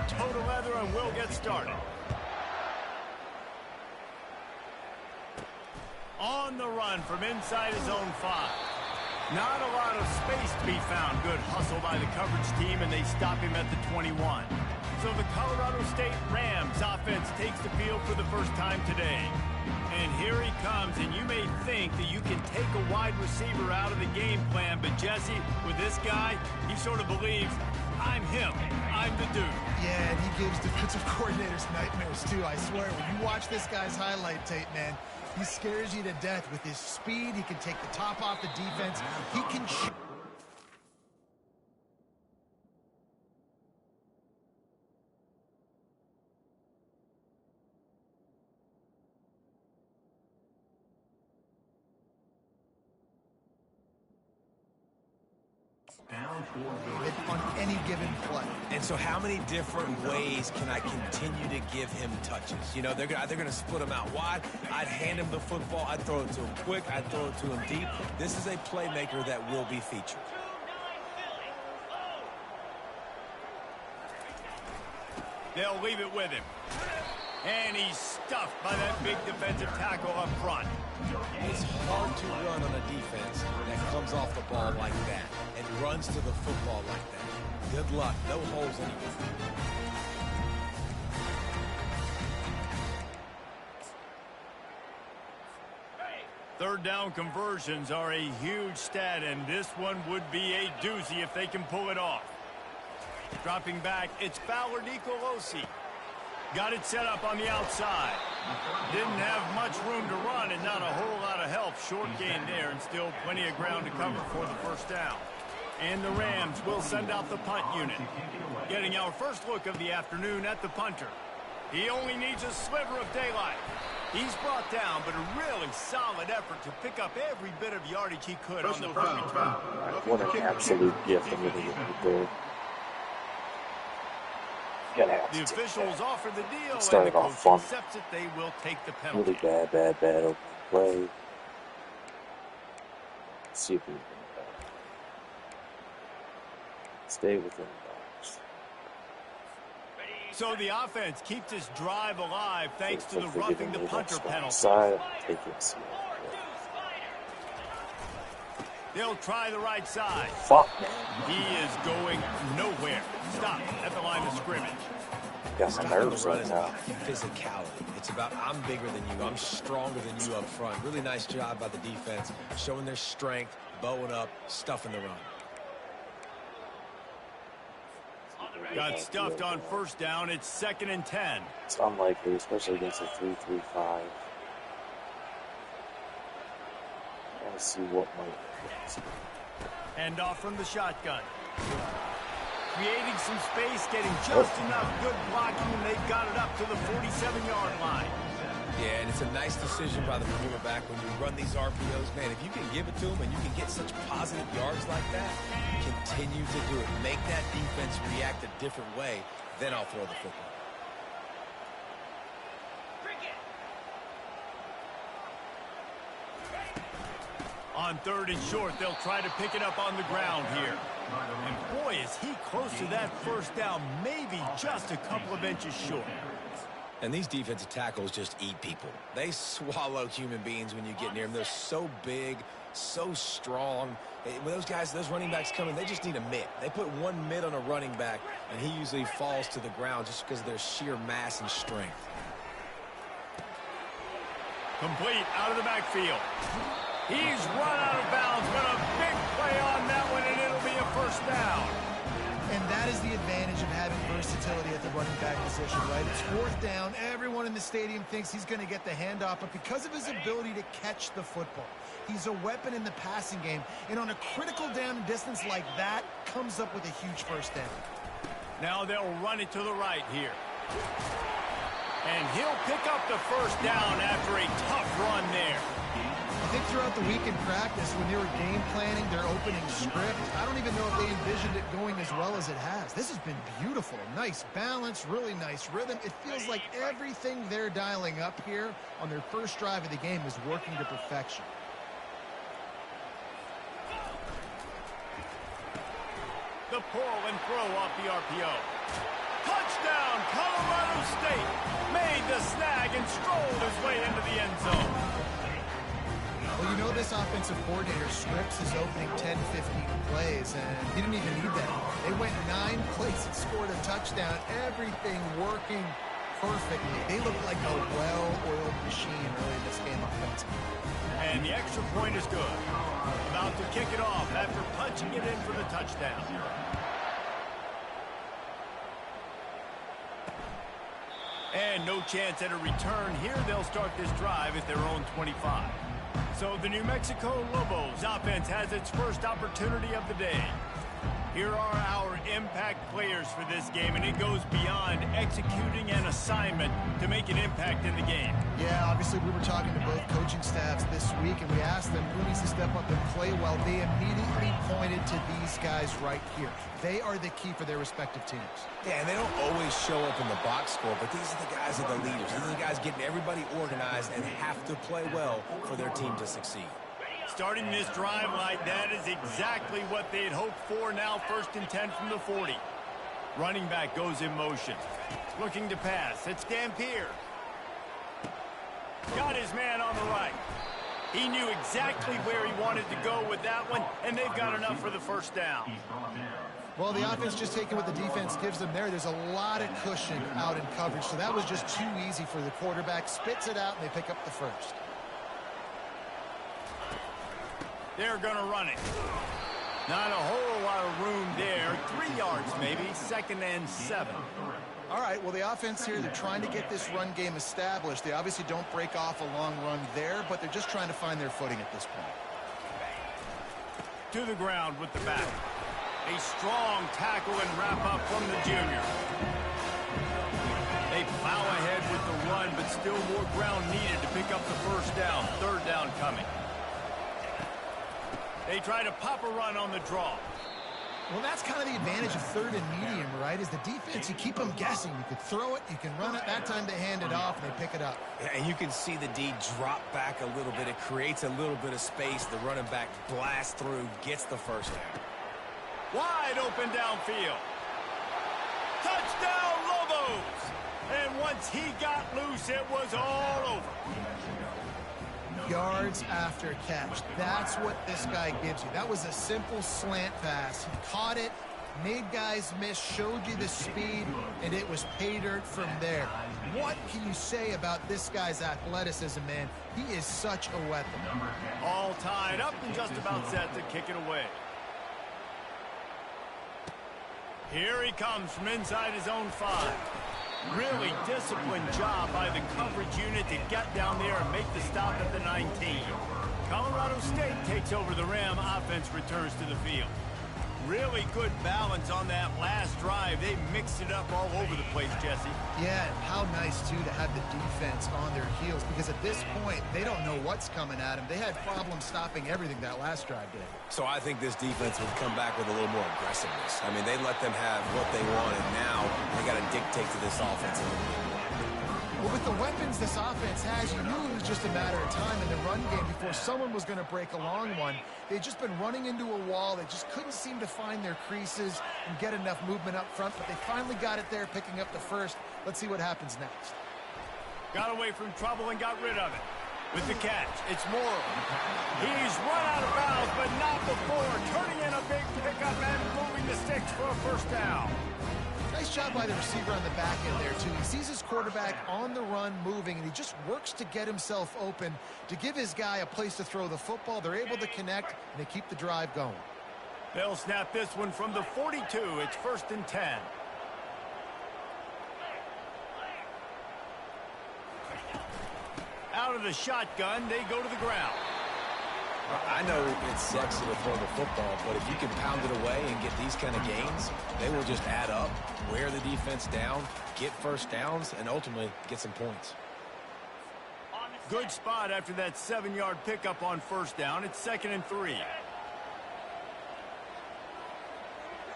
toe to leather, and we'll get started. On the run from inside his own 5. Not a lot of space to be found. Good hustle by the coverage team, and they stop him at the 21. So the Colorado State Rams offense takes the field for the first time today. And here he comes, and you may think that you can take a wide receiver out of the game plan, but Jesse, with this guy, he sort of believes, I'm him. I'm the dude. Yeah, and he gives defensive coordinators nightmares, too. I swear, when you watch this guy's highlight tape, man, he scares you to death with his speed. He can take the top off the defense. He can shoot. On any given play. And so how many different ways can I continue to give him touches? You know, they're going to split him out wide. I'd hand him the football. I'd throw it to him quick. I'd throw it to him deep. This is a playmaker that will be featured. They'll leave it with him. And he's stuffed by that big defensive tackle up front. It's hard to run on a defense that comes off the ball like that and runs to the football like that. Good luck. No holes anywhere. Third down conversions are a huge stat, and this one would be a doozy if they can pull it off. Dropping back, it's Fowler Nicolosi. Got it set up on the outside. Didn't have much room to run and not a whole lot of help. Short gain there and still plenty of ground to cover for the first down. And the Rams will send out the punt unit. Getting our first look of the afternoon at the punter. He only needs a sliver of daylight. He's brought down, but a really solid effort to pick up every bit of yardage he could on the first return. What an absolute gift I'm going to get there. The officials offer the deal, it started and the off coach fun. accepts it. They will take the penalty. Really bad open play. Let's see if we can stay within bounds. So the offense keeps this drive alive thanks to the roughing the punter penalty. Side, take it. They'll try the right side. Fuck, man. He is going nowhere. Stop at the line of scrimmage. Got some nerves right now. Physicality. It's about I'm bigger than you. I'm stronger than you up front. Really nice job by the defense, showing their strength, bowing up, stuffing the run. Got stuffed on first down. It's 2nd and 10. It's unlikely, especially against a 3-3-5. Let's see what might. Hand off from the shotgun. Creating some space, getting just enough good blocking, and they've got it up to the 47-yard line. Yeah, and it's a nice decision by the quarterback when you run these RPOs. Man, if you can give it to him and you can get such positive yards like that, continue to do it. Make that defense react a different way, then I'll throw the football. On 3rd and short, they'll try to pick it up on the ground here. And boy, is he close to that first down, maybe just a couple of inches short. And these defensive tackles just eat people. They swallow human beings when you get near them. They're so big, so strong. When those guys, those running backs come in, they just need a mitt. They put one mitt on a running back, and he usually falls to the ground just because of their sheer mass and strength. Complete out of the backfield. He's run out of bounds, but a big play on that one, and it'll be a first down. And that is the advantage of having versatility at the running back position, right? It's 4th down. Everyone in the stadium thinks he's going to get the handoff, but because of his ability to catch the football, he's a weapon in the passing game. And on a critical down distance like that, comes up with a huge first down. Now they'll run it to the right here. And he'll pick up the first down after a tough run there. I think throughout the week in practice, when they were game planning their opening script, I don't even know if they envisioned it going as well as it has. This has been beautiful. Nice balance, really nice rhythm. It feels like everything they're dialing up here on their first drive of the game is working to perfection. The pull and throw off the RPO. Touchdown, Colorado State. Made the snag and strolled his way into the end zone. Well, you know this offensive coordinator scripts his opening 10, 15 plays, and he didn't even need that. They went 9 plays and scored a touchdown. Everything working perfectly. They look like a well-oiled machine early in this game offensively. And the extra point is good. About to kick it off after punching it in for the touchdown. And no chance at a return here. They'll start this drive at their own 25. So the New Mexico Lobos offense has its first opportunity of the day. Here are our impact players for this game, and it goes beyond executing an assignment to make an impact in the game. Yeah, obviously we were talking to both coaching staffs this week, and we asked them who needs to step up and play well. They immediately pointed to these guys right here. They are the key for their respective teams. Yeah, and they don't always show up in the box score, but these are the guys that are the leaders. These are the guys getting everybody organized and have to play well for their team to succeed. Starting this drive like that is exactly what they had hoped for. Now 1st and 10 from the 40. Running back goes in motion. Looking to pass. It's Dampier. Got his man on the right. He knew exactly where he wanted to go with that one, and they've got enough for the first down. Well, the offense just taking what the defense gives them there. There's a lot of cushion out in coverage, so that was just too easy for the quarterback. Spits it out, and they pick up the first. They're going to run it. Not a whole lot of room there. 3 yards maybe. 2nd and 7. All right, well, the offense here, they're trying to get this run game established. They obviously don't break off a long run there, but they're just trying to find their footing at this point. To the ground with the back. A strong tackle and wrap up from the junior. They plow ahead with the run, but still more ground needed to pick up the first down. 3rd down coming. They try to pop a run on the draw. Well, that's kind of the advantage of 3rd and medium, right? Is the defense, you keep them guessing. You could throw it, you can run it. That time they hand it off, and they pick it up. Yeah, and you can see the D drop back a little bit. It creates a little bit of space. The running back blasts through, gets the first down. Wide open downfield. Touchdown, Lobos! And once he got loose, it was all over. Yards after catch. That's what this guy gives you. That was a simple slant pass. He caught it, made guys miss, showed you the speed, and it was pay dirt from there. What can you say about this guy's athleticism, man? He is such a weapon. All tied up and just about set to kick it away. Here he comes from inside his own 5. Really disciplined job by the coverage unit to get down there and make the stop at the 19. Colorado State takes over the Ram. Offense returns to the field. Really good balance on that last drive. They mixed it up all over the place, Jesse. Yeah, and how nice, too, to have the defense on their heels, because at this point, they don't know what's coming at them. They had problems stopping everything that last drive did. So I think this defense would come back with a little more aggressiveness. I mean, they let them have what they want, and now they got to dictate to this offense a little bit more. Well, with the weapons this offense has, you knew it was just a matter of time in the run game before someone was going to break a long one. They'd just been running into a wall. They just couldn't seem to find their creases and get enough movement up front, but they finally got it there, picking up the first. Let's see what happens next. Got away from trouble and got rid of it. With the catch, it's Morrow. He's run out of bounds, but not before. Turning in a big pickup and moving the sticks for a first down. Nice job by the receiver on the back end there, too. He sees his quarterback on the run moving, and he just works to get himself open to give his guy a place to throw the football. They're able to connect, and they keep the drive going. They'll snap this one from the 42. It's 1st and 10. Out of the shotgun, they go to the ground. I know it's sexy to throw the football, but if you can pound it away and get these kind of gains, they will just add up, wear the defense down, get first downs, and ultimately get some points. Good spot after that 7-yard pickup on first down. It's 2nd and 3.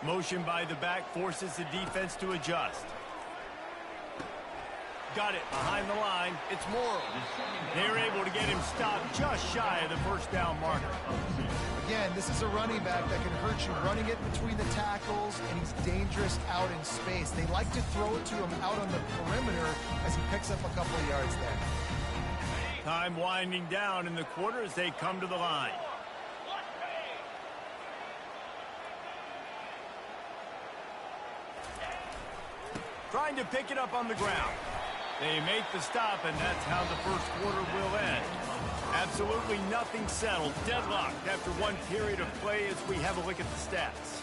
Motion by the back forces the defense to adjust. got it behind the line. It's Morrow. They're able to get him stopped just shy of the first down marker. Again, this is a running back that can hurt you running it between the tackles, and he's dangerous out in space. They like to throw it to him out on the perimeter as he picks up a couple of yards there. Time winding down in the quarter as they come to the line. Trying to pick it up on the ground. They make the stop, and that's how the first quarter will end. Absolutely nothing settled. Deadlocked after one period of play as we have a look at the stats.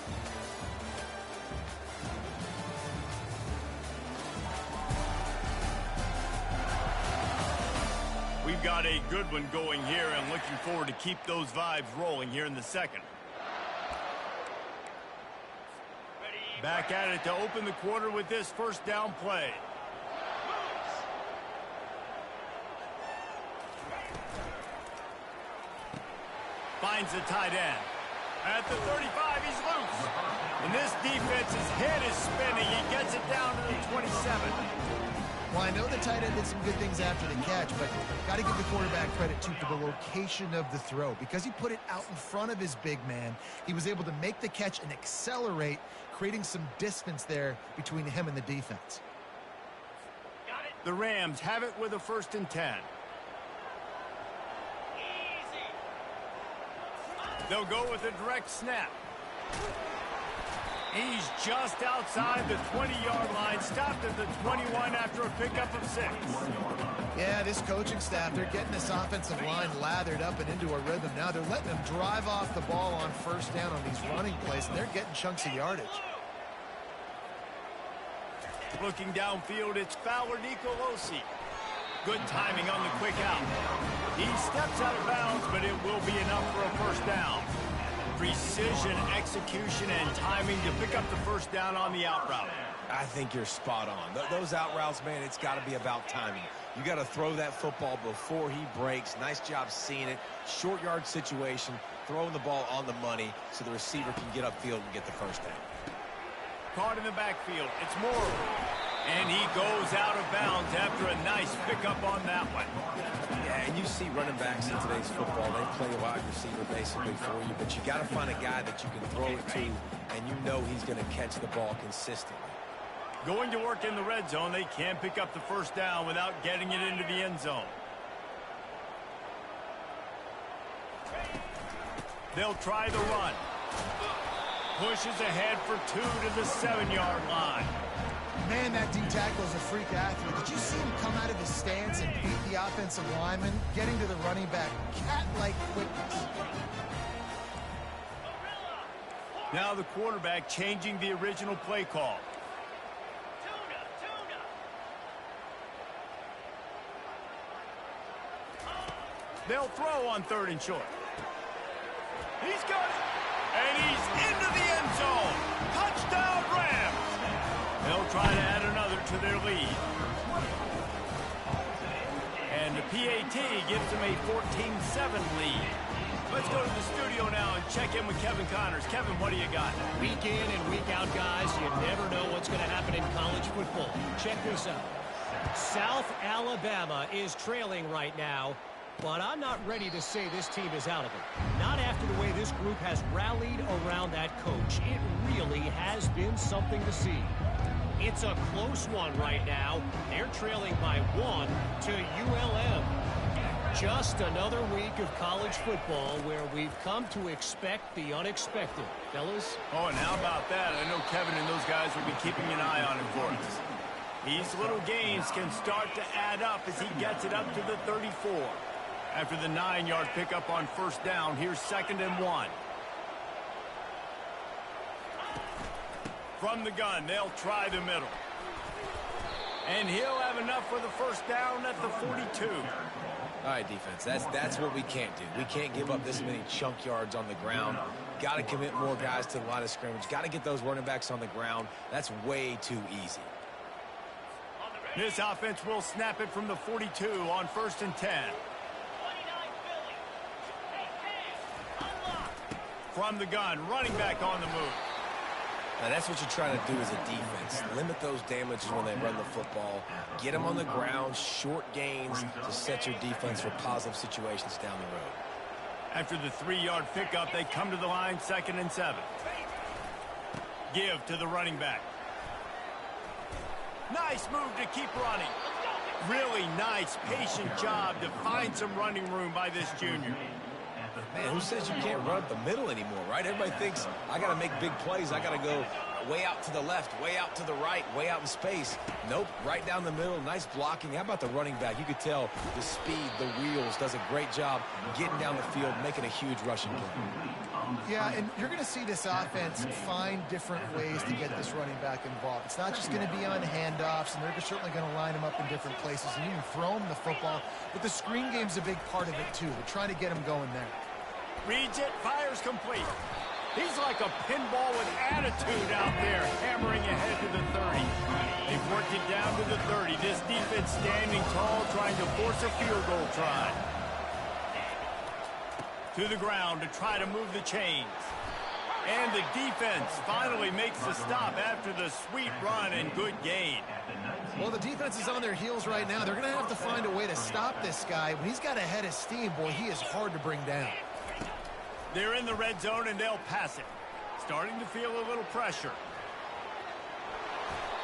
We've got a good one going here, and looking forward to keep those vibes rolling here in the second. Back at it to open the quarter with this first down play. Finds the tight end. At the 35, he's loose. And this defense's head is spinning. He gets it down to the 27. Well, I know the tight end did some good things after the catch, but got to give the quarterback credit, too, for the location of the throw. Because he put it out in front of his big man, he was able to make the catch and accelerate, creating some distance there between him and the defense. The Rams have it with a 1st and 10. They'll go with a direct snap. He's just outside the 20-yard line, stopped at the 21 after a pickup of 6. Yeah, this coaching staff, they're getting this offensive line lathered up and into a rhythm now. They're letting them drive off the ball on first down on these running plays, and they're getting chunks of yardage. Looking downfield, it's Fowler Nicolosi. Good timing on the quick out. He steps out of bounds, but it will be enough for a first down. Precision, execution, and timing to pick up the first down on the out route. I think you're spot on. Those out routes, man, it's got to be about timing. You got to throw that football before he breaks. Nice job seeing it. Short yard situation, throwing the ball on the money so the receiver can get upfield and get the first down. Caught in the backfield. It's Morrow. And he goes out of bounds after a nice pickup on that one. Yeah, and you see running backs in today's football. They play a wide receiver basically for you, but you got to find a guy that you can throw it to, and you know he's going to catch the ball consistently. Going to work in the red zone, they can't pick up the first down without getting it into the end zone. They'll try the run. Pushes ahead for 2 to the 7-yard line. Man, that D tackle is a freak athlete. Did you see him come out of his stance and beat the offensive lineman, getting to the running back? Cat-like quickness. Now the quarterback changing the original play call. They'll throw on 3rd and short. He's got it. And he's into the end zone. Touchdown, Rams. They'll try to add another to their lead. And the PAT gives them a 14-7 lead. Let's go to the studio now and check in with Kevin Connors. Kevin, what do you got? Week in and week out, guys, you never know what's going to happen in college football. Check this out. South Alabama is trailing right now, but I'm not ready to say this team is out of it. Not after the way this group has rallied around that coach. It really has been something to see. It's a close one right now. They're trailing by 1 to ULM. Just another week of college football where we've come to expect the unexpected. Fellas? Oh, and how about that? I know Kevin and those guys will be keeping an eye on him for us. These little gains can start to add up as he gets it up to the 34. After the 9-yard pickup on first down, here's 2nd and 1. From the gun, they'll try the middle. And he'll have enough for the first down at the 42. All right, defense, that's what we can't do. We can't give up this many chunk yards on the ground. Got to commit more guys to the line of scrimmage. Got to get those running backs on the ground. That's way too easy. This offense will snap it from the 42 on 1st and 10. From the gun, running back on the move. And that's what you're trying to do as a defense. Limit those damages when they run the football. Get them on the ground, short gains to set your defense for positive situations down the road. After the 3-yard pickup, they come to the line, 2nd and 7. Give to the running back. Nice move to keep running. Really nice, patient job to find some running room by this junior. Man, who says you can't run up the middle anymore, right? Everybody thinks, I got to make big plays. I got to go way out to the left, way out to the right, way out in space. Nope, right down the middle. Nice blocking. How about the running back? You could tell the speed, the wheels, does a great job getting down the field, making a huge rushing play. Yeah, and you're going to see this offense find different ways to get this running back involved. It's not just going to be on handoffs, and they're certainly going to line him up in different places and even throw him the football. But the screen game's a big part of it, too. They're trying to get him going there. Reads it, fires complete. He's like a pinball with attitude out there, hammering ahead to the 30. They've worked it down to the 30. This defense standing tall, trying to force a field goal try. To the ground to try to move the chains. And the defense finally makes the stop after the sweet run and good gain. Well, the defense is on their heels right now. They're going to have to find a way to stop this guy. When he's got a head of steam, boy, he is hard to bring down. They're in the red zone, and they'll pass it. Starting to feel a little pressure.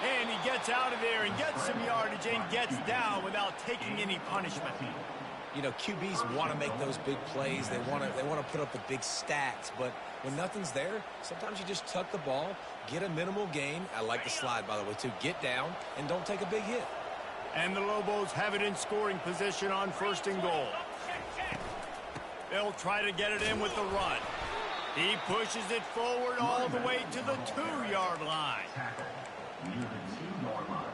And he gets out of there and gets some yardage and gets down without taking any punishment. You know, QBs want to make those big plays. They want to put up the big stats. But when nothing's there, sometimes you just tuck the ball, get a minimal gain. I like the slide, by the way, too. Get down and don't take a big hit. And the Lobos have it in scoring position on 1st and goal. They'll try to get it in with the run. He pushes it forward all the way to the 2-yard line. Near the 2-yard line.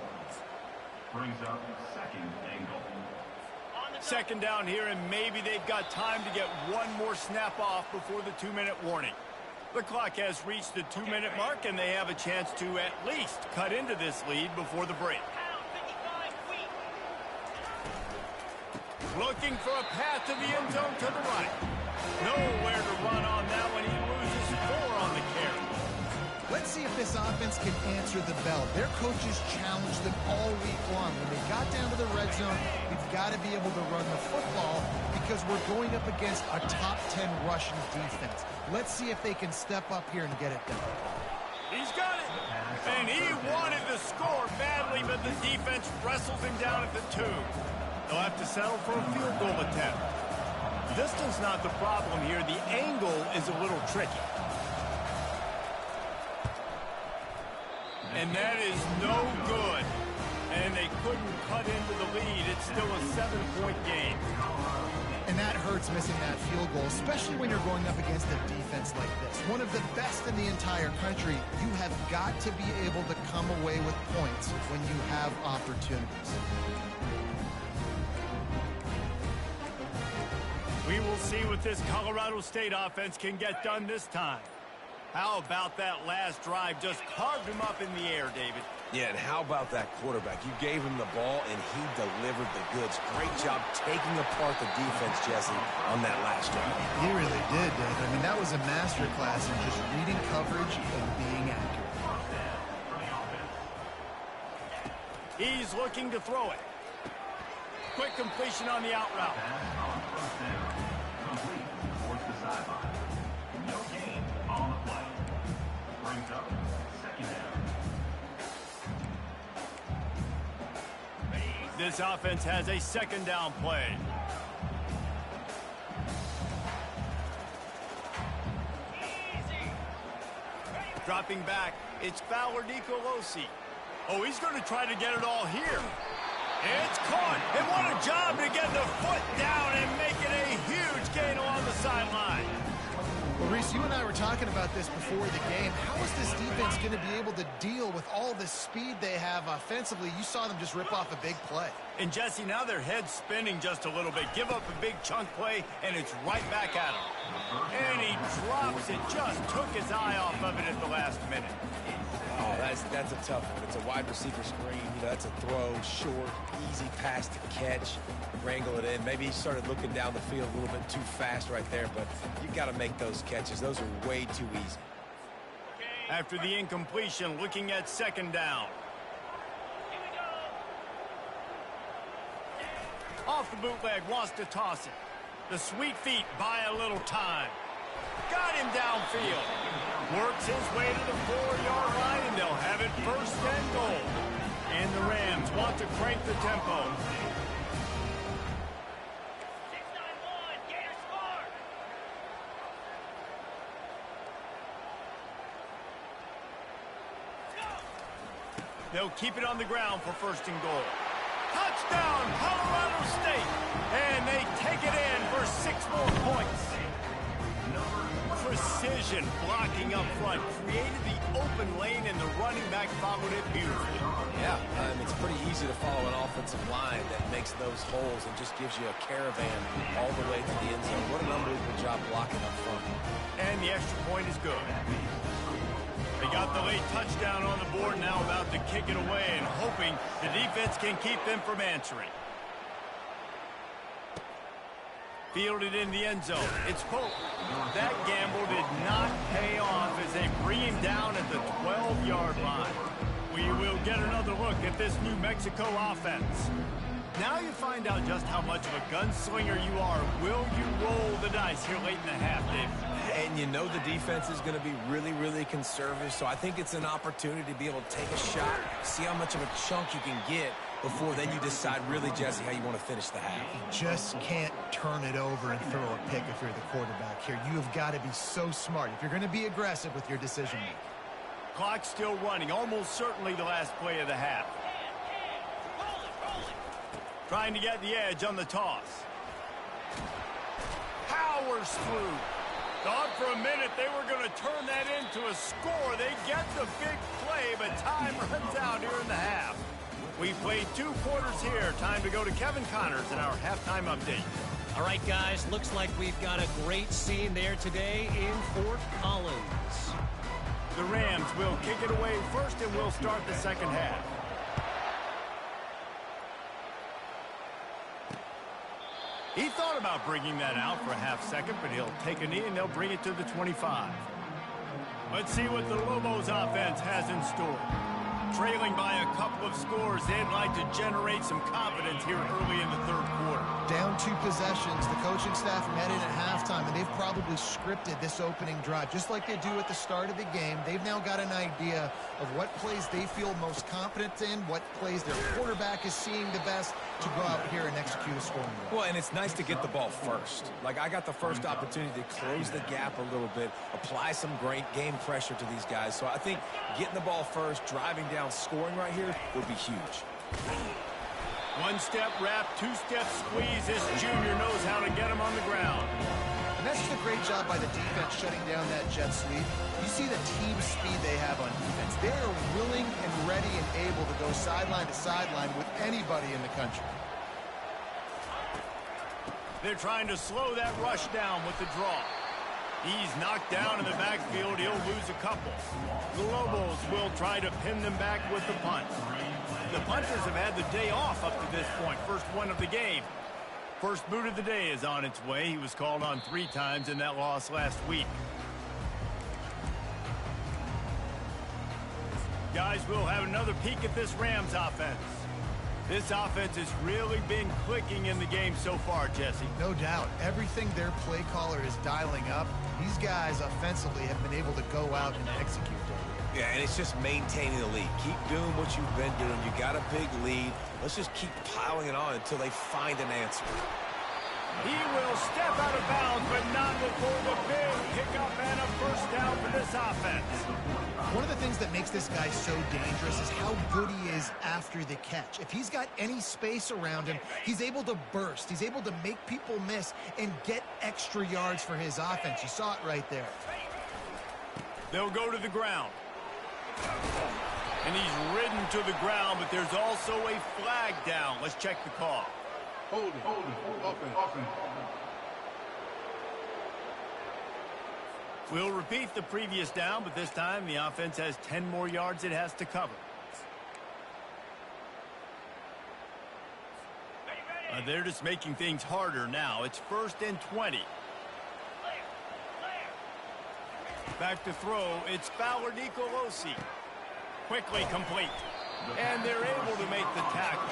Brings up 2nd and goal. 2nd down here, and maybe they've got time to get one more snap off before the 2-minute warning. The clock has reached the 2-minute mark, and they have a chance to at least cut into this lead before the break. Looking for a path to the end zone to the right. Nowhere to run on that one. He loses 4 on the carry. Let's see if this offense can answer the bell. Their coaches challenged them all week long. When they got down to the red zone, we've got to be able to run the football because we're going up against a top 10 rushing defense. Let's see if they can step up here and get it done. He's got it. And he wanted the score badly, but the defense wrestles him down at the 2. They'll have to settle for a field goal attempt. Distance not the problem here. The angle is a little tricky. And that is no good. And they couldn't cut into the lead. It's still a 7-point game. And that hurts, missing that field goal, especially when you're going up against a defense like this. One of the best in the entire country. You have got to be able to come away with points when you have opportunities. We will see what this Colorado State offense can get done this time. How about that last drive? Just carved him up in the air, David. Yeah, and how about that quarterback? You gave him the ball, and he delivered the goods. Great job taking apart the defense, Jesse, on that last drive. He really did, Dave. I mean, that was a masterclass in just reading coverage and being accurate. He's looking to throw it. Quick completion on the out route. Complete towards the sideline. No gain on the play. Brings up 2nd down. This offense has a 2nd down play. Dropping back, it's Fowler Nicolosi. Oh, he's going to try to get it all here. It's caught, and what a job to get the foot down and make it a huge gain along the sideline. Well, Reese, you and I were talking about this before the game. How is this defense going to be able to deal with all the speed they have offensively? You saw them just rip off a big play. And, Jesse, now their head's spinning just a little bit. Give up a big chunk play, and it's right back at him. And he drops it, just took his eye off of it at the last minute. Oh, that's a tough one. It's a wide receiver screen. You know, that's a throw, short, easy pass to catch, wrangle it in. Maybe he started looking down the field a little bit too fast right there, but you got to make those catches. Those are way too easy. After the incompletion, looking at second down. Off the bootleg, wants to toss it. The sweet feet buy a little time. Got him downfield. Works his way to the 4-yard line, and they'll have it first and goal. And the Rams want to crank the tempo. They'll keep it on the ground for first and goal. Touchdown, Colorado State! And they take it in for 6 more points. Precision blocking up front created the open lane, and the running back followed it beautifully. Yeah, it's pretty easy to follow an offensive line that makes those holes and just gives you a caravan all the way to the end zone. What an unbelievable job blocking up front. And the extra point is good. They got the late touchdown on the board, now about to kick it away and hoping the defense can keep them from answering. Fielded in the end zone. It's Pope. That gamble did not pay off as they bring him down at the 12-yard line. We will get another look at this New Mexico offense. Now you find out just how much of a gunslinger you are. Will you roll the dice here late in the half, Dave? And you know the defense is going to be really, really conservative, so I think it's an opportunity to be able to take a shot, see how much of a chunk you can get before then you decide really, Jesse, how you want to finish the half. You just can't turn it over and throw a pick if you're the quarterback here. You have got to be so smart if you're going to be aggressive with your decision-making. Clock still running, almost certainly the last play of the half. Trying to get the edge on the toss. Powers through. Thought for a minute they were going to turn that into a score. They get the big play, but time runs out here in the half. We played 2 quarters here. Time to go to Kevin Connors in our halftime update. All right, guys, looks like we've got a great scene there today in Fort Collins. The Rams will kick it away first, and we'll start the second half. He thought about bringing that out for a half second, but he'll take a knee and they'll bring it to the 25. Let's see what the Lobos offense has in store. Trailing by a couple of scores, they'd like to generate some confidence here early in the third quarter. Down 2 possessions, the coaching staff met in at halftime, and they've probably scripted this opening drive. Just like they do at the start of the game, they've now got an idea of what plays they feel most confident in, what plays their quarterback is seeing the best to go out here and execute a scoring drive. Well, and it's nice to get the ball first. Like, I got the first opportunity to close the gap a little bit, apply some great game pressure to these guys. So I think getting the ball first, driving down, scoring right here would be huge. 1-step wrap, 2-step squeeze. This junior knows how to get him on the ground. And that's just a great job by the defense shutting down that jet sweep. You see the team speed they have on defense. They are willing and ready and able to go sideline to sideline with anybody in the country. They're trying to slow that rush down with the draw. He's knocked down in the backfield. He'll lose a couple. The Lobos will try to pin them back with the punt. The punters have had the day off up to this point. First one of the game. First boot of the day is on its way. He was called on 3 times in that loss last week. Guys, we'll have another peek at this Rams offense. This offense has really been clicking in the game so far, Jesse. No doubt. Everything their play caller is dialing up, these guys offensively have been able to go out and execute it. Yeah, and it's just maintaining the lead. Keep doing what you've been doing. You got a big lead. Let's just keep piling it on until they find an answer. He will step out of bounds, but not before the big pickup and a first down for this offense. One of the things that makes this guy so dangerous is how good he is after the catch. If he's got any space around him, he's able to burst. He's able to make people miss and get extra yards for his offense. You saw it right there. They'll go to the ground. And he's ridden to the ground, but there's also a flag down. Let's check the call. Hold it. Offense. We'll repeat the previous down, but this time the offense has 10 more yards it has to cover. They're just making things harder now. It's 1st and 20. Back to throw, it's Fowler Nicolosi. Quickly complete. And they're able to make the tackle.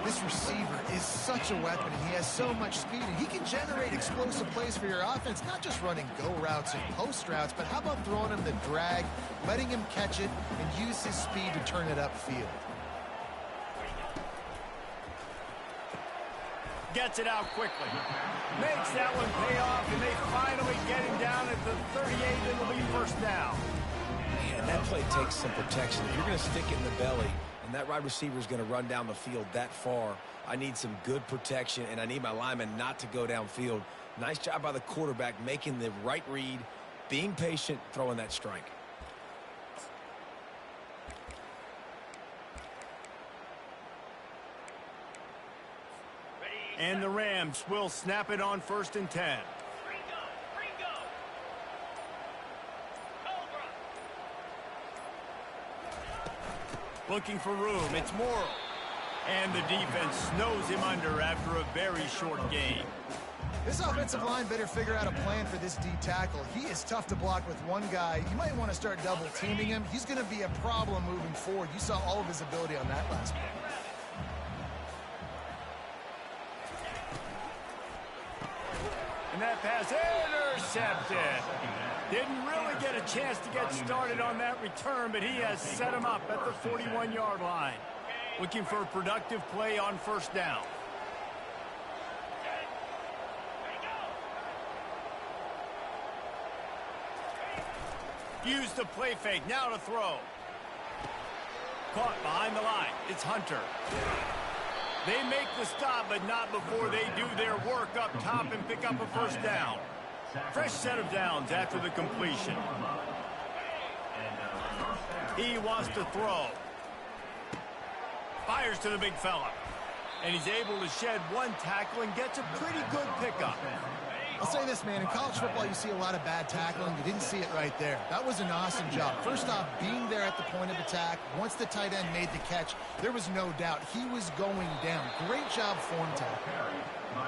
This receiver is such a weapon, and he has so much speed, and he can generate explosive plays for your offense, not just running go routes and post routes, but how about throwing him the drag, letting him catch it, and use his speed to turn it upfield. Gets it out quickly. Makes that one pay off, and they finally get him down at the 38. It'll be first down. Man, that play takes some protection. If you're going to stick it in the belly, and that wide receiver is going to run down the field that far, I need some good protection, and I need my lineman not to go downfield. Nice job by the quarterback making the right read, being patient, throwing that strike. And the Rams will snap it on 1st and 10. Looking for room, it's Morrow. And the defense snows him under after a very short game. This offensive line better figure out a plan for this D tackle. He is tough to block with one guy. You might want to start double teaming him. He's going to be a problem moving forward. You saw all of his ability on that last play. And that pass intercepted. Didn't really get a chance to get started on that return, but he has set him up at the 41-yard line. Looking for a productive play on 1st down. Use the play fake, now to throw. Caught behind the line, it's Hunter. They make the stop, but not before they do their work up top and pick up a first down. Fresh set of downs after the completion. He wants to throw. Fires to the big fella. And he's able to shed one tackle and gets a pretty good pickup. I'll say this, man. In college football, you see a lot of bad tackling. You didn't see it right there. That was an awesome job. First off, being there at the point of attack. Once the tight end made the catch, there was no doubt he was going down. Great job form tackle.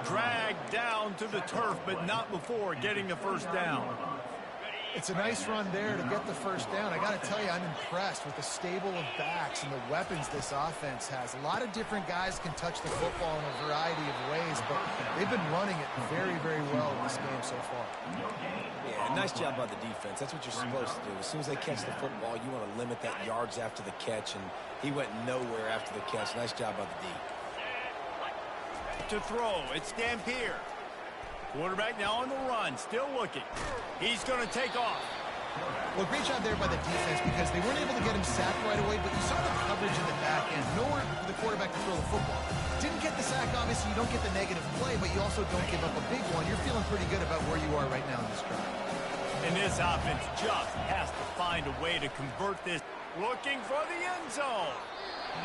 Dragged down to the turf, but not before getting the first down. It's a nice run there to get the first down. I got to tell you, I'm impressed with the stable of backs and the weapons this offense has. A lot of different guys can touch the football in a variety of ways, but they've been running it very, very well in this game so far. Yeah, nice job by the defense. That's what you're supposed to do. As soon as they catch the football, you want to limit that yards after the catch, and he went nowhere after the catch. Nice job by the D. To throw, it's Dampier. Quarterback now on the run, still looking. He's going to take off. Well, great job there by the defense because they weren't able to get him sacked right away, but you saw the coverage in the back end. Nowhere for the quarterback to throw the football. Didn't get the sack, obviously. You don't get the negative play, but you also don't give up a big one. You're feeling pretty good about where you are right now in this drive. And this offense just has to find a way to convert this. Looking for the end zone.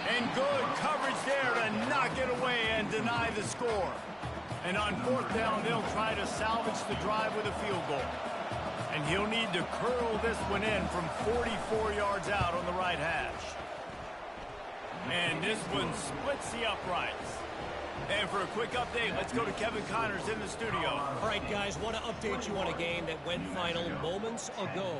And good coverage there to knock it away and deny the score. And on 4th down, they'll try to salvage the drive with a field goal. And he'll need to curl this one in from 44 yards out on the right hash. And this one splits the uprights. And for a quick update, let's go to Kevin Connors in the studio. All right, guys, want to update you on a game that went final moments ago.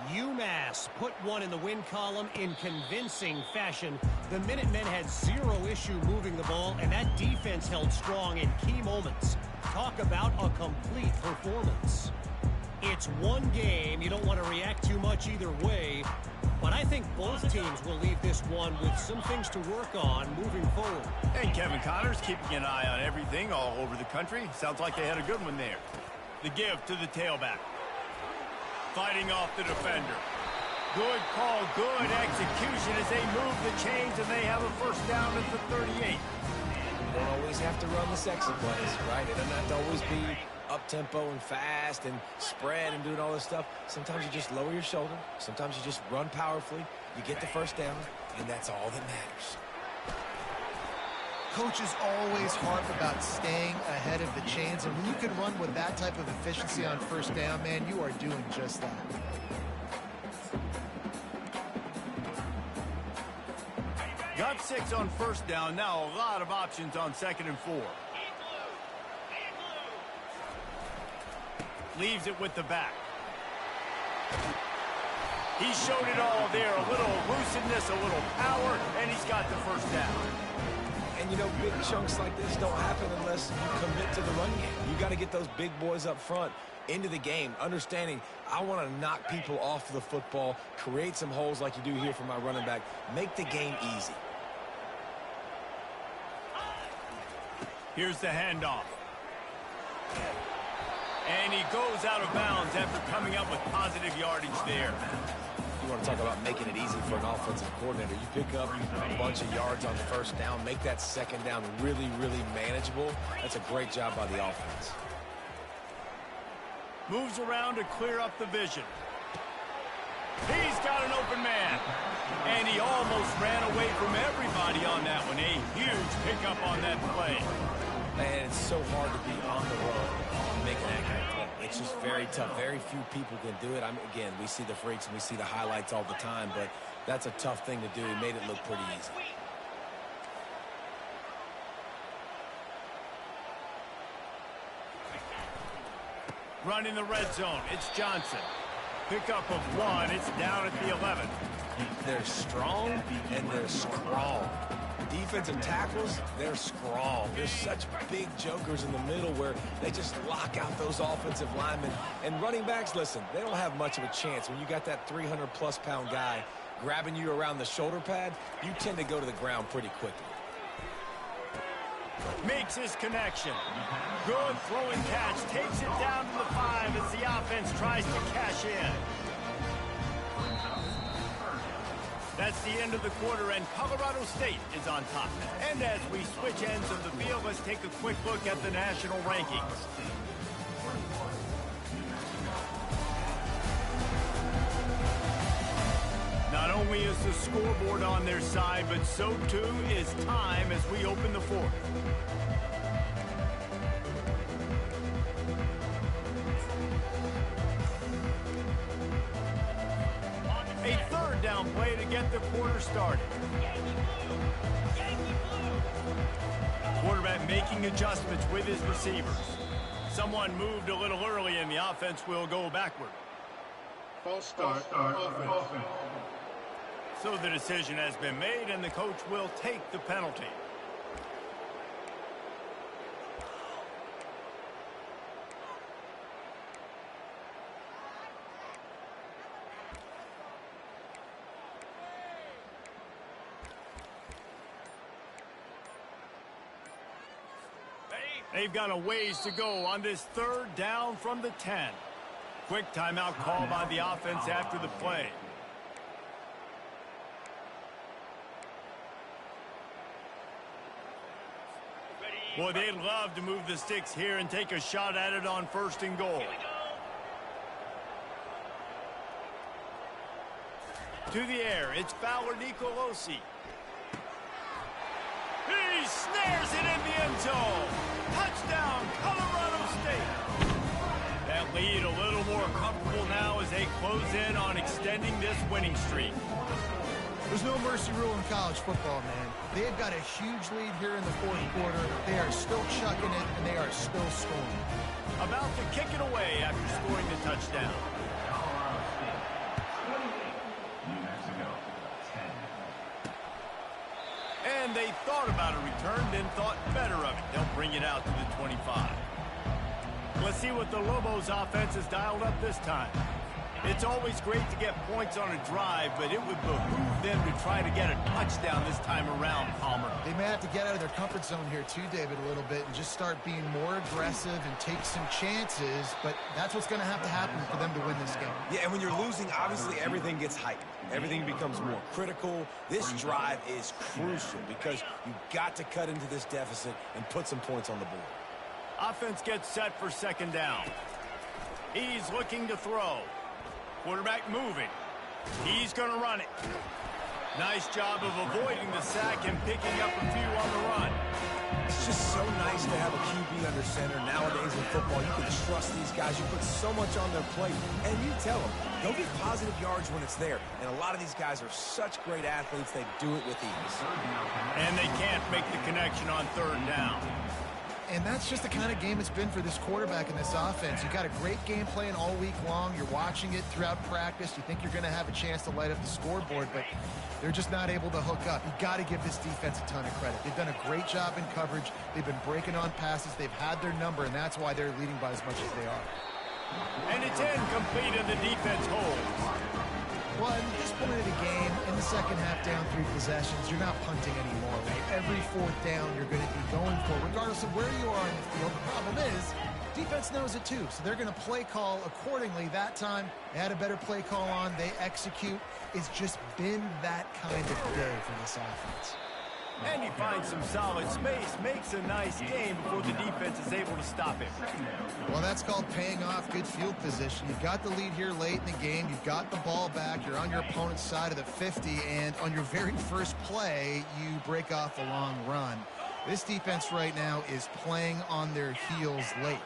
UMass put one in the win column in convincing fashion. The Minutemen had zero issue moving the ball, and that defense held strong in key moments. Talk about a complete performance. It's one game. You don't want to react too much either way, but I think both teams will leave this one with some things to work on moving forward. And Kevin Connors keeping an eye on everything all over the country. Sounds like they had a good one there. The give to the tailback. Fighting off the defender. Good call, good execution as they move the chains and they have a first down at the 38. You don't always have to run the sexy plays, right? It doesn't have to always be up-tempo and fast and spread and doing all this stuff. Sometimes you just lower your shoulder. Sometimes you just run powerfully. You get the first down, and that's all that matters. Coaches always harp about staying ahead of the chains, and when you can run with that type of efficiency on first down, man, you are doing just that. Got 6 on first down. Now a lot of options on 2nd and 4. Leaves it with the back. He showed it all there. A little elusiveness, a little power, and he's got the first down. And, you know, big chunks like this don't happen unless you commit to the run game. You got to get those big boys up front into the game, understanding I want to knock people off the football, create some holes like you do here for my running back, make the game easy. Here's the handoff. And he goes out of bounds after coming up with positive yardage there. You want to talk about making it easy for an offensive coordinator. You pick up a bunch of yards on the first down, make that second down really, really manageable. That's a great job by the offense. Moves around to clear up the vision. He's got an open man. And he almost ran away from everybody on that one. A huge pickup on that play. And it's so hard to be on the run and make an accurate play. It's just very tough. Very few people can do it. Again, we see the freaks and we see the highlights all the time, but that's a tough thing to do. He made it look pretty easy. Running the red zone. It's Johnson. Pickup of 1. It's down at the 11. They're strong and they're strong. Defensive tackles, they're strong. There's such big jokers in the middle where they just lock out those offensive linemen. And running backs, listen, they don't have much of a chance. When you got that 300-plus pound guy grabbing you around the shoulder pad, you tend to go to the ground pretty quickly. Makes his connection. Good throwing catch. Takes it down to the 5 as the offense tries to cash in. That's the end of the quarter, and Colorado State is on top. And as we switch ends of the field, let's take a quick look at the national rankings. Not only is the scoreboard on their side, but so too is time as we open the fourth. A third down play to get the quarter started. Quarterback making adjustments with his receivers. Someone moved a little early and the offense will go backward. False start. Offense. So the decision has been made and the coach will take the penalty. They've got a ways to go on this third down from the 10. Quick timeout call by the offense after the play. Boy, they'd love to move the sticks here and take a shot at it on 1st and goal. To the air, it's Fowler Nicolosi. He snares it in the end zone. Touchdown, Colorado State. That lead a little more comfortable now as they close in on extending this winning streak. There's no mercy rule in college football, man. They've got a huge lead here in the fourth quarter. They are still chucking it, and they are still scoring. About to kick it away after scoring the touchdown. And they thought about a return, then thought better of it. They'll bring it out to the 25. Let's see what the Lobos offense has dialed up this time. It's always great to get points on a drive, but it would behoove them to try to get a touchdown this time around, Palmer. They may have to get out of their comfort zone here too, David, a little bit and just start being more aggressive and take some chances, but that's what's going to happen for them to win this game. Yeah, and when you're losing, obviously everything gets heightened. Everything becomes more critical. This drive is crucial because you've got to cut into this deficit and put some points on the board. Offense gets set for 2nd down. He's looking to throw. Quarterback moving. He's going to run it. Nice job of avoiding the sack and picking up a few on the run. It's just so nice to have a QB under center. Nowadays in football, you can trust these guys. You put so much on their plate. And you tell them, go get positive yards when it's there. And a lot of these guys are such great athletes, they do it with ease. And they can't make the connection on 3rd down. And that's just the kind of game it's been for this quarterback in this offense. You got a great game plan all week long. You're watching it throughout practice. You think you're going to have a chance to light up the scoreboard, but they're just not able to hook up. You got to give this defense a ton of credit. They've done a great job in coverage. They've been breaking on passes. They've had their number, and that's why they're leading by as much as they are. And it's incomplete, and the defense holds. Well, at this point of the game, in the second half, down 3 possessions, you're not punting anymore, right? Every fourth down you're going to be going for, regardless of where you are in the field. The problem is, defense knows it too, so they're going to play call accordingly. That time, they had a better play call on. They execute. It's just been that kind of day for this offense. And he finds some solid space, makes a nice game before the defense is able to stop him. Well, that's called paying off good field position. You've got the lead here late in the game. You've got the ball back. You're on your opponent's side of the 50, and on your very first play, you break off a long run. This defense right now is playing on their heels late.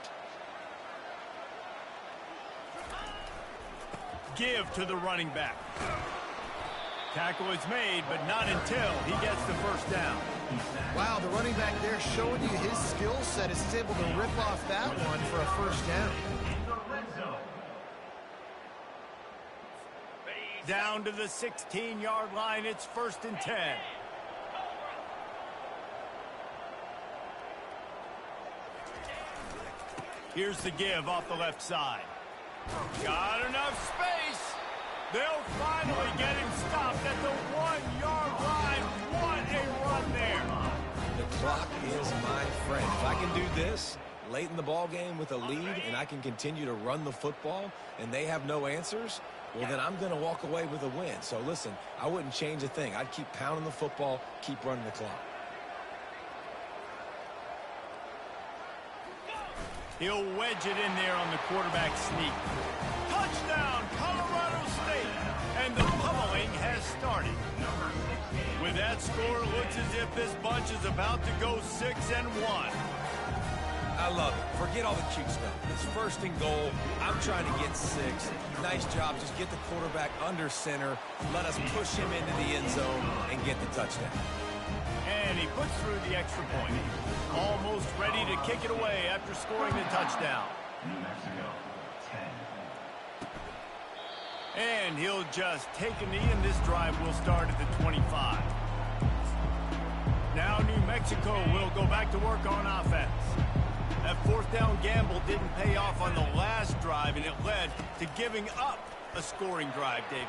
Give to the running back. Tackle is made, but not until he gets the first down. Wow, the running back there showing you his skill set as he's able to rip off that one for a first down. Down to the 16-yard line, it's 1st and 10. Here's the give off the left side. Got enough space. They'll finally get him stopped at the 1-yard line. What a run there. The clock is my friend. If I can do this late in the ball game with a lead and I can continue to run the football and they have no answers, well, then I'm going to walk away with a win. So, listen, I wouldn't change a thing. I'd keep pounding the football, keep running the clock. He'll wedge it in there on the quarterback sneak. Touchdown, Colorado State. And the pummeling has started. With that score, it looks as if this bunch is about to go 6-1. I love it. Forget all the cute stuff. It's 1st and goal. I'm trying to get 6. Nice job. Just get the quarterback under center. Let us push him into the end zone and get the touchdown. And he puts through the extra point. Almost ready to kick it away after scoring the touchdown. New Mexico, 10. And he'll just take a knee, and this drive will start at the 25. Now New Mexico will go back to work on offense. That 4th down gamble didn't pay off on the last drive, and it led to giving up a scoring drive, David.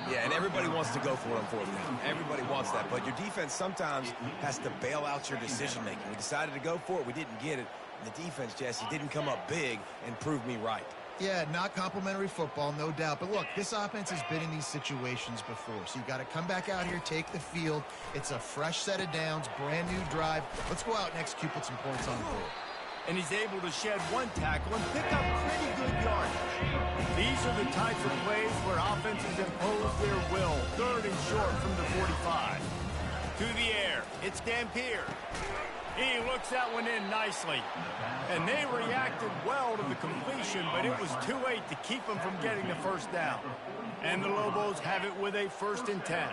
Yeah, and everybody wants to go for it on 4th down. Everybody wants that, but your defense sometimes has to bail out your decision-making. We decided to go for it. We didn't get it. And the defense, Jesse, didn't come up big and prove me right. Yeah, not complimentary football, no doubt. But look, this offense has been in these situations before. So you got to come back out here, take the field. It's a fresh set of downs, brand new drive. Let's go out and execute, put some points on the board. And he's able to shed 1 tackle and pick up pretty good yardage. These are the types of plays where offenses impose their will. 3rd and short from the 45. To the air, it's Dampier. He looks that one in nicely. And they reacted well to the completion, but it was too late to keep them from getting the first down. And the Lobos have it with a 1st and 10.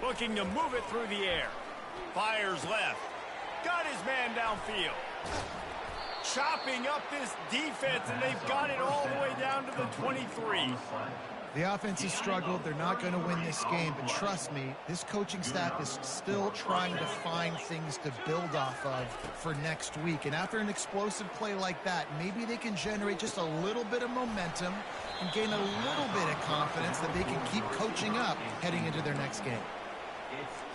Looking to move it through the air. Fires left. Got his man downfield. Chopping up this defense, and they've got it all the way down to the 23. The offense has struggled. They're not going to win this game, but trust me, this coaching staff is still trying to find things to build off of for next week. And after an explosive play like that, maybe they can generate just a little bit of momentum and gain a little bit of confidence that they can keep coaching up heading into their next game.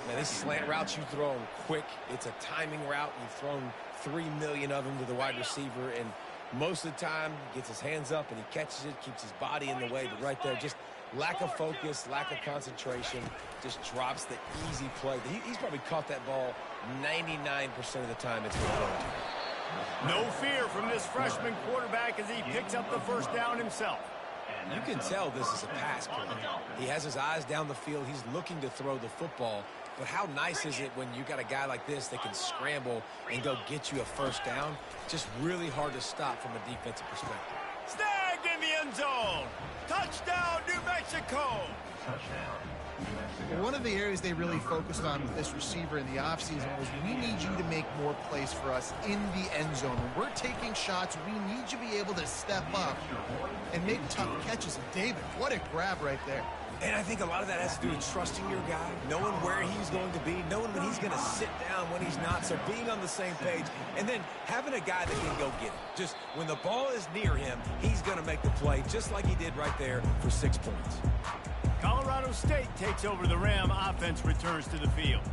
Now, this slant route you've thrown quick. It's a timing route. You've thrown 3 million of them to the wide receiver, and most of the time he gets his hands up and he catches it, keeps his body in the way. But right there, just lack of focus, lack of concentration, just drops the easy play. He's probably caught that ball 99% of the time it's been thrown to him. No fear from this freshman quarterback as he picks up the first down himself. You can tell this is a pass play. He has his eyes down the field. He's looking to throw the football. But how nice is it when you got a guy like this that can scramble and go get you a first down? Just really hard to stop from a defensive perspective. Snagged in the end zone. Touchdown, New Mexico. Touchdown, Well, one of the areas they really focused on with this receiver in the offseason was we need you to make more plays for us in the end zone. When we're taking shots, we need you to be able to step up and make tough catches. And David, what a grab right there. And I think a lot of that has to do with trusting your guy, knowing where he's going to be, knowing when he's going to sit down, when he's not, so being on the same page, and then having a guy that can go get it. Just when the ball is near him, he's going to make the play, just like he did right there for 6 points. Colorado State takes over the Ram. Offense returns to the field.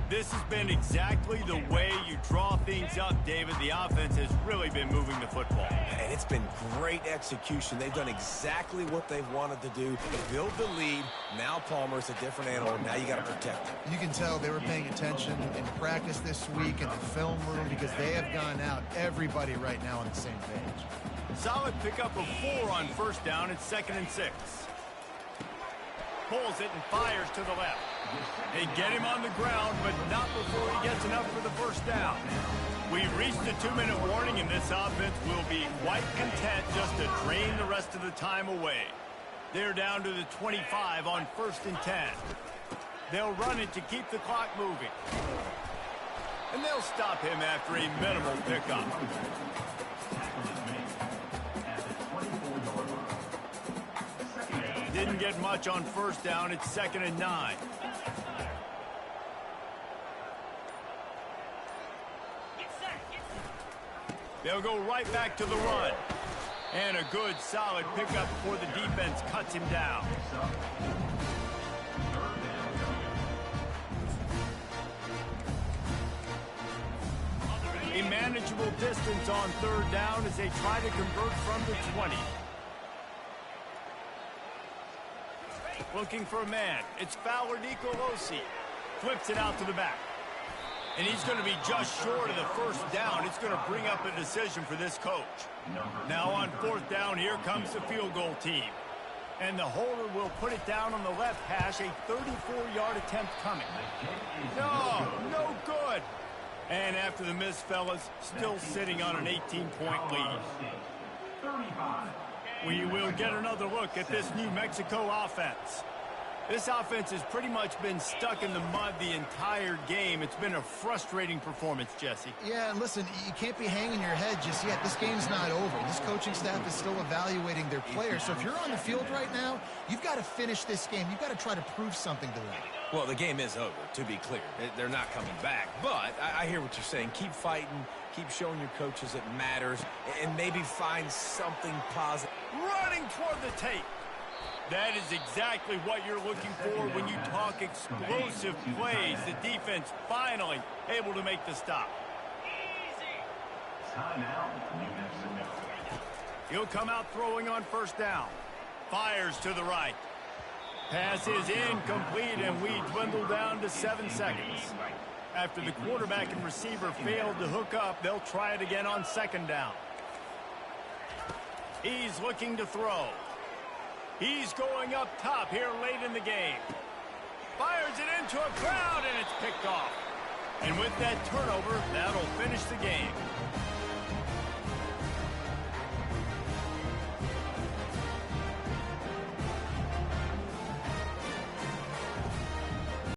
This has been exactly the way you draw things up, David. The offense has really been moving the football. And it's been great execution. They've done exactly what they've wanted to do. Build the lead. Now Palmer's a different animal. Now you got to protect him. You can tell they were paying attention in practice this week in the film room because they have gone out, everybody right now on the same page. Solid pickup of 4 on first down. It's 2nd and 6. Pulls it and fires to the left. They get him on the ground, but not before he gets enough for the first down. We've reached the 2-minute warning, and this offense will be quite content just to drain the rest of the time away. They're down to the 25 on 1st and 10. They'll run it to keep the clock moving. And they'll stop him after a minimal pickup. Didn't get much on first down. It's 2nd and 9. They'll go right back to the run. And a good, solid pickup before the defense cuts him down. A manageable distance on 3rd down as they try to convert from the 20. Looking for a man. It's Fowler Nicolosi. Flips it out to the back. And he's going to be just short of the first down. It's going to bring up a decision for this coach. Now on 4th down, here comes the field goal team. And the holder will put it down on the left hash, a 34-yard attempt coming. No good. And after the miss, fellas, still sitting on an 18-point lead. We will get another look at this New Mexico offense. This offense has pretty much been stuck in the mud the entire game. It's been a frustrating performance, Jesse. Yeah, and listen, you can't be hanging your head just yet. This game's not over. This coaching staff is still evaluating their players. So if you're on the field right now, you've got to finish this game. You've got to try to prove something to them. Well, the game is over, to be clear. They're not coming back. But I hear what you're saying. Keep fighting. Keep showing your coaches it matters. And maybe find something positive. Running toward the tape. That is exactly what you're looking for when you talk explosive plays. The defense finally able to make the stop. He'll come out throwing on first down. Fires to the right. Pass is incomplete, and we dwindle down to 7 seconds. After the quarterback and receiver failed to hook up, they'll try it again on 2nd down. He's looking to throw. He's going up top here late in the game. Fires it into a crowd, and it's picked off. And with that turnover, that'll finish the game.